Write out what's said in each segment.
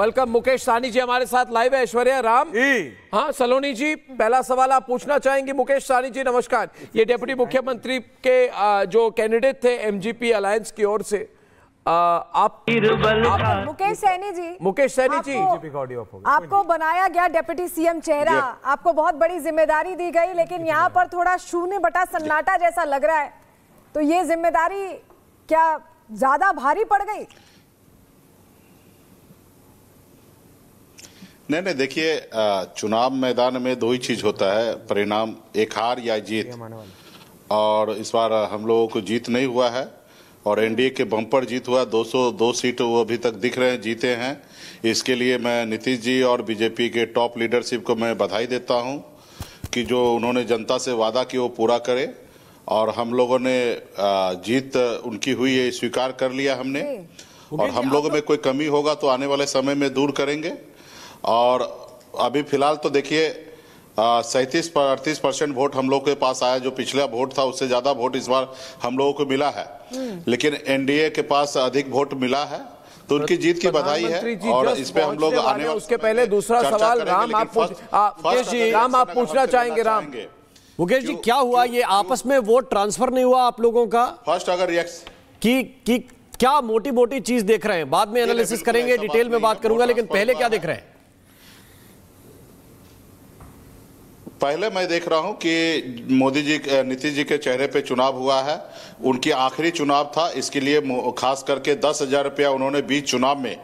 Welcome. Mukesh Sahni ji हमारे साथ live है। ऐश्वर्या राम हाँ सलोनी जी, पहला सवाल आप पूछना चाहेंगे। मुकेश साहनी जी नमस्कार। ये डेप्यूटी मुख्यमंत्री के जो कैंडिडेट थे एमजीपी अलायंस की ओर से आप मुकेश सैनी जी आपको बनाया गया डिप्टी सीएम चेहरा, आपको बहुत बड़ी जिम्मेदारी दी गई, लेकिन यहाँ पर थोड़ा शून्य बटा सन्नाटा जैसा लग रहा है, तो ये जिम्मेदारी क्या ज्यादा भारी पड़ गई? नहीं, देखिए चुनाव मैदान में दो ही चीज होता है, परिणाम, एक हार या जीत। और इस बार हम लोगों को जीत नहीं हुआ है और एनडीए के बम्पर जीत हुआ। 202 सीट वो अभी तक दिख रहे हैं जीते हैं। इसके लिए मैं नीतीश जी और बीजेपी के टॉप लीडरशिप को मैं बधाई देता हूं कि जो उन्होंने जनता से वादा किया वो पूरा करे। और हम लोगों ने जीत उनकी हुई है स्वीकार कर लिया हमने, और हम लोगों में कोई कमी होगा तो आने वाले समय में दूर करेंगे। और अभी फिलहाल तो देखिए 37-38% वोट हम लोग के पास आया, जो पिछला वोट था उससे ज्यादा वोट इस बार हम लोगों को मिला है, लेकिन एनडीए के पास अधिक वोट मिला है, तो उनकी जीत की बधाई है। और इस पे हम लोग आने वाले, उसके पहले दूसरा सवाल राम आप पूछना चाहेंगे। राम मुकेश जी, क्या हुआ ये आपस में वोट ट्रांसफर नहीं हुआ आप लोगों का? फर्स्ट अगर रिएक्ट कि क्या मोटी मोटी चीज देख रहे हैं, बाद में एनालिसिस करेंगे, डिटेल में बात करूंगा, लेकिन पहले क्या देख रहे हैं? पहले मैं देख रहा हूं कि मोदी जी, नीतीश जी के चेहरे पे चुनाव हुआ है, उनकी आखिरी चुनाव था। इसके लिए खास करके 10,000 रुपया उन्होंने बीच चुनाव में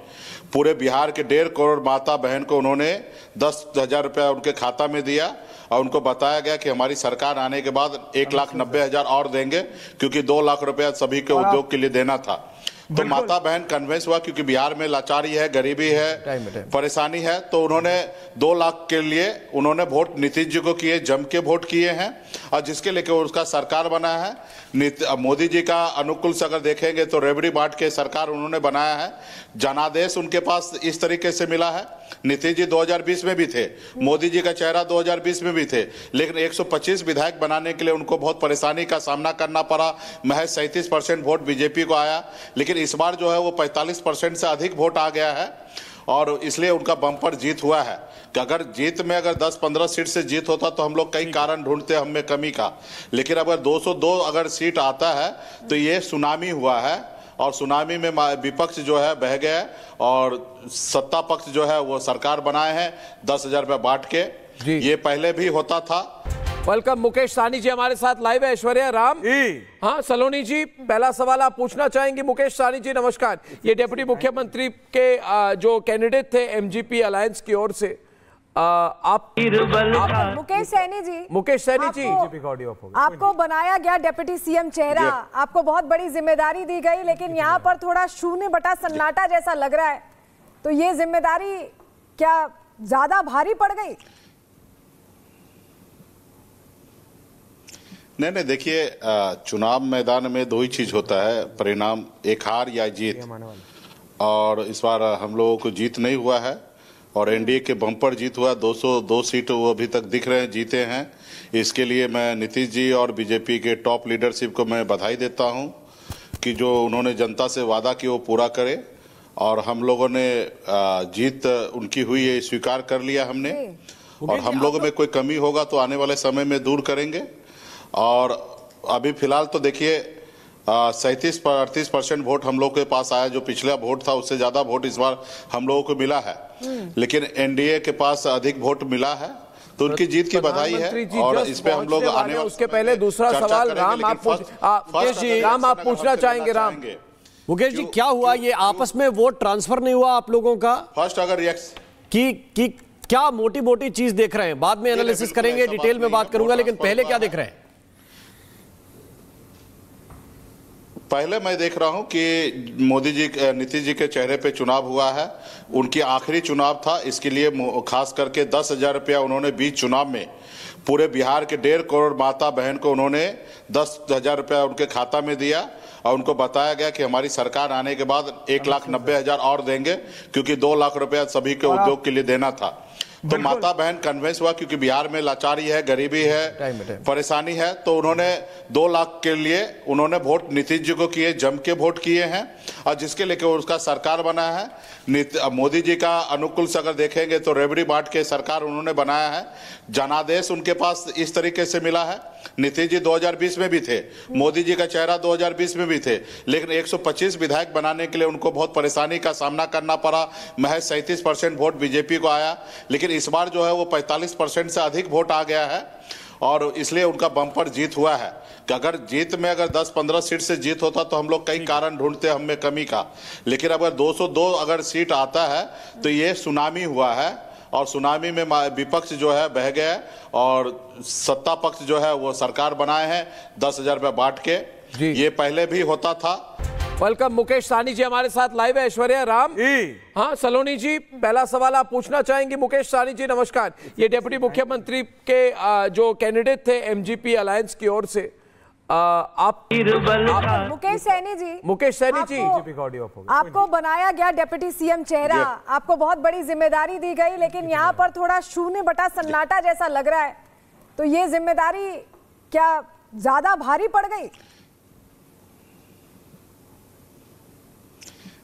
पूरे बिहार के 1.5 करोड़ माता बहन को उन्होंने 10,000 रुपया उनके खाता में दिया, और उनको बताया गया कि हमारी सरकार आने के बाद 1,90,000 और देंगे, क्योंकि 2 लाख रुपया सभी के उद्योग के लिए देना था। तो माता बहन कन्विंस हुआ, क्योंकि बिहार में लाचारी है, गरीबी है, परेशानी है, तो उन्होंने 2 लाख के लिए उन्होंने वोट नीतीश जी को किए, जम के वोट किए हैं, और जिसके लेके उसका सरकार बनाया है। मोदी जी का अनुकूल से अगर देखेंगे तो रेवड़ी बांट के सरकार उन्होंने बनाया है। जनादेश उनके पास इस तरीके से मिला है। नीतीश जी 2020 में भी थे, मोदी जी का चेहरा 2020 में भी थे, लेकिन 125 विधायक बनाने के लिए उनको बहुत परेशानी का सामना करना पड़ा। महज 37% वोट बीजेपी को आया, लेकिन इस बार जो है वो 45% से अधिक वोट आ गया है, और इसलिए उनका बम्पर जीत हुआ है। कि अगर जीत में अगर 10-15 सीट से जीत होता तो हम लोग कई कारण ढूंढते हम में कमी का, लेकिन अगर 202 अगर सीट आता है तो ये सुनामी हुआ है, और सुनामी में विपक्ष जो है बह गया, और सत्ता पक्ष जो है वो सरकार बनाए हैं 10,000 रुपया बांट के। ये पहले भी होता था। वेलकम। मुकेश साहनी जी हमारे साथ लाइव है। ऐश्वर्या राम हाँ सलोनी जी, पहला सवाल आप पूछना चाहेंगे। मुकेश साहनी जी नमस्कार। ये डेप्यूटी मुख्यमंत्री के जो कैंडिडेट थे एमजीपी अलायंस की ओर से आप मुकेश सैनी जी आपको बनाया गया डिप्टी सीएम चेहरा, आपको बहुत बड़ी जिम्मेदारी दी गई, लेकिन यहाँ पर थोड़ा शून्य बटा सन्नाटा जैसा लग रहा है, तो ये जिम्मेदारी क्या ज्यादा भारी पड़ गई? नहीं, देखिए चुनाव मैदान में दो ही चीज होता है, परिणाम, एक हार या जीत। और इस बार हम लोगों को जीत नहीं हुआ है और एनडीए के बम्पर जीत हुआ। 202 सीट वो अभी तक दिख रहे हैं जीते हैं। इसके लिए मैं नीतीश जी और बीजेपी के टॉप लीडरशिप को मैं बधाई देता हूं कि जो उन्होंने जनता से वादा किया वो पूरा करे। और हम लोगों ने जीत उनकी हुई है स्वीकार कर लिया हमने, और हम लोगों में कोई कमी होगा तो आने वाले समय में दूर करेंगे। और अभी फिलहाल तो देखिए 37-38% वोट हम लोग के पास आया, जो पिछला वोट था उससे ज्यादा वोट इस बार हम लोगों को मिला है, लेकिन एनडीए के पास अधिक वोट मिला है, तो उनकी जीत की बधाई है। और इस पे हम लोग आने वाले, उसके पहले दूसरा सवाल राम आप पूछना चाहेंगे। राम मुकेश जी, क्या हुआ ये आपस में वोट ट्रांसफर नहीं हुआ आप लोगों का? फर्स्ट अगर रिएक्ट कि क्या मोटी मोटी चीज देख रहे हैं, बाद में एनालिसिस करेंगे, डिटेल में बात करूंगा, लेकिन पहले क्या देख रहे हैं? पहले मैं देख रहा हूं कि मोदी जी, नीतीश जी के चेहरे पे चुनाव हुआ है, उनकी आखिरी चुनाव था। इसके लिए खास करके 10,000 रुपया उन्होंने बीच चुनाव में पूरे बिहार के 1.5 करोड़ माता बहन को उन्होंने 10,000 रुपया उनके खाता में दिया, और उनको बताया गया कि हमारी सरकार आने के बाद 1,90,000 और देंगे, क्योंकि 2 लाख रुपया सभी के उद्योग के लिए देना था। तो माता बहन कन्विंस हुआ, क्योंकि बिहार में लाचारी है, गरीबी है, परेशानी है, तो उन्होंने 2 लाख के लिए उन्होंने वोट नीतीश जी को किए, जम के वोट किए हैं, और जिसके लेके उसका सरकार बना है। मोदी जी का अनुकूल से अगर देखेंगे तो रेवड़ी बांट के सरकार उन्होंने बनाया है। जनादेश उनके पास इस तरीके से मिला है। नीतीश जी 2020 में भी थे, मोदी जी का चेहरा 2020 में भी थे, लेकिन 125 विधायक बनाने के लिए उनको बहुत परेशानी का सामना करना पड़ा। महज 37% वोट बीजेपी को आया, लेकिन इस बार जो है वो 45% से अधिक वोट आ गया है, और इसलिए उनका बम्पर जीत हुआ है। कि अगर जीत में अगर 10-15 सीट से जीत होता तो हम लोग कई कारण ढूंढते हम में कमी का, लेकिन अगर 202 अगर सीट आता है तो ये सुनामी हुआ है, और सुनामी में विपक्ष जो है बह गया, और सत्ता पक्ष जो है वो सरकार बनाए हैं 10,000 रुपये बांट के। ये पहले भी होता था। वेलकम। मुकेश सहनी जी हमारे साथ लाइव है। ऐश्वर्या राम, हाँ सलोनी जी, पहला सवाल आप पूछना चाहेंगे। मुकेश सहनी जी नमस्कार। ये डिप्टी मुख्यमंत्री के जो कैंडिडेट थे एमजीपी अलायंस की ओर से, आप मुकेश सहनी जी, आपको बनाया गया डिप्टी सीएम चेहरा, आपको बहुत बड़ी जिम्मेदारी दी गई, लेकिन यहाँ पर थोड़ा शून्य बटा सन्नाटा जैसा लग रहा है, तो ये जिम्मेदारी क्या ज्यादा भारी पड़ गई?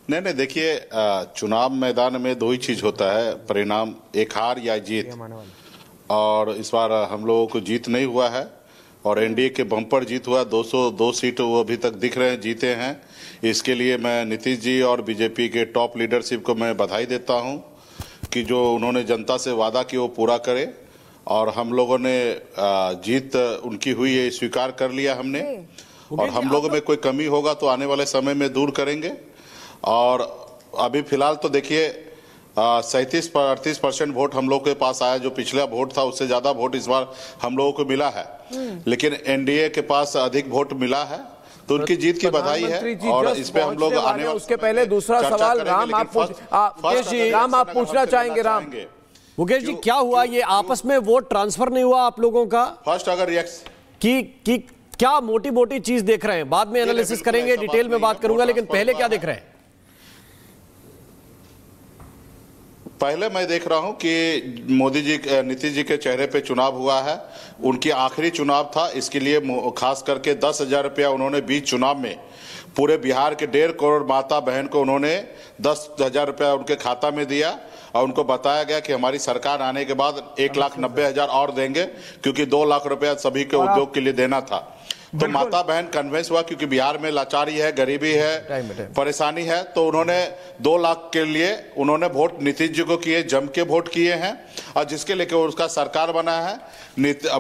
नहीं, देखिए, चुनाव मैदान में 2 ही चीज होता है, परिणाम, एक हार या जीत, और इस बार हम लोगों को जीत नहीं हुआ है, और एनडीए के बम्पर जीत हुआ। 202 सीट वो अभी तक दिख रहे हैं जीते हैं। इसके लिए मैं नीतीश जी और बीजेपी के टॉप लीडरशिप को मैं बधाई देता हूं कि जो उन्होंने जनता से वादा किया वो पूरा करे, और हम लोगों ने जीत उनकी हुई है स्वीकार कर लिया हमने, और हम लोगों में कोई कमी होगा तो आने वाले समय में दूर करेंगे। और अभी फिलहाल तो देखिए 37-38% वोट हम लोग के पास आया, जो पिछला वोट था उससे ज्यादा वोट इस बार हम लोगों को मिला है, लेकिन एनडीए के पास अधिक वोट मिला है, तो उनकी जीत की बधाई है। और इस पे हम लोग आने वाले, उसके पहले दूसरा सवाल राम आप पूछना चाहेंगे। राम, मुकेश जी, क्या हुआ, ये आपस में वोट ट्रांसफर नहीं हुआ आप लोगों का? फर्स्ट अगर रिएक्शन कि क्या मोटी मोटी चीज देख रहे हैं, बाद में एनालिसिस करेंगे, डिटेल में बात करूंगा, लेकिन पहले क्या देख रहे हैं? पहले मैं देख रहा हूं कि मोदी जी, नीतीश जी के चेहरे पे चुनाव हुआ है, उनकी आखिरी चुनाव था, इसके लिए खास करके 10,000 रुपया उन्होंने बीच चुनाव में पूरे बिहार के 1.5 करोड़ माता बहन को उन्होंने 10,000 रुपया उनके खाता में दिया, और उनको बताया गया कि हमारी सरकार आने के बाद 1,90,000 और देंगे, क्योंकि 2 लाख रुपया सभी के उद्योग के लिए देना था। तो माता बहन कन्विंस हुआ, क्योंकि बिहार में लाचारी है, गरीबी है, परेशानी है, तो उन्होंने 2 लाख के लिए उन्होंने वोट नीतीश जी को किए, जम के वोट किए हैं, और जिसके लेके उसका सरकार बना है।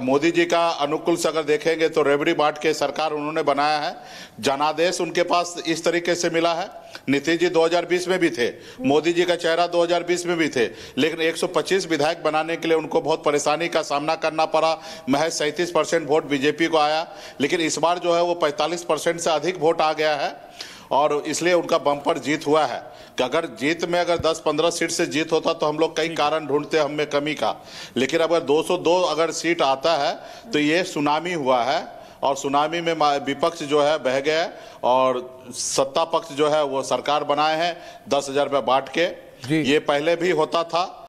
मोदी जी का अनुकूल से अगर देखेंगे तो रेवड़ी बांट के सरकार उन्होंने बनाया है। जनादेश उनके पास इस तरीके से मिला है। नीतीश जी 2020 में भी थे, मोदी जी का चेहरा 2020 में भी थे, लेकिन 125 विधायक बनाने के लिए उनको बहुत परेशानी का सामना करना पड़ा। महज 37% वोट बीजेपी को आया, लेकिन इस बार जो है वो 45% से अधिक वोट आ गया है, और इसलिए उनका बम्पर जीत हुआ है। कि अगर जीत में अगर 10-15 सीट से जीत होता तो हम लोग कई कारण ढूंढते हम में कमी का, लेकिन अगर 202 अगर सीट आता है तो ये सुनामी हुआ है, और सुनामी में विपक्ष जो है बह गया, और सत्ता पक्ष जो है वो सरकार बनाए हैं 10,000 रुपये बांट के। ये पहले भी होता था।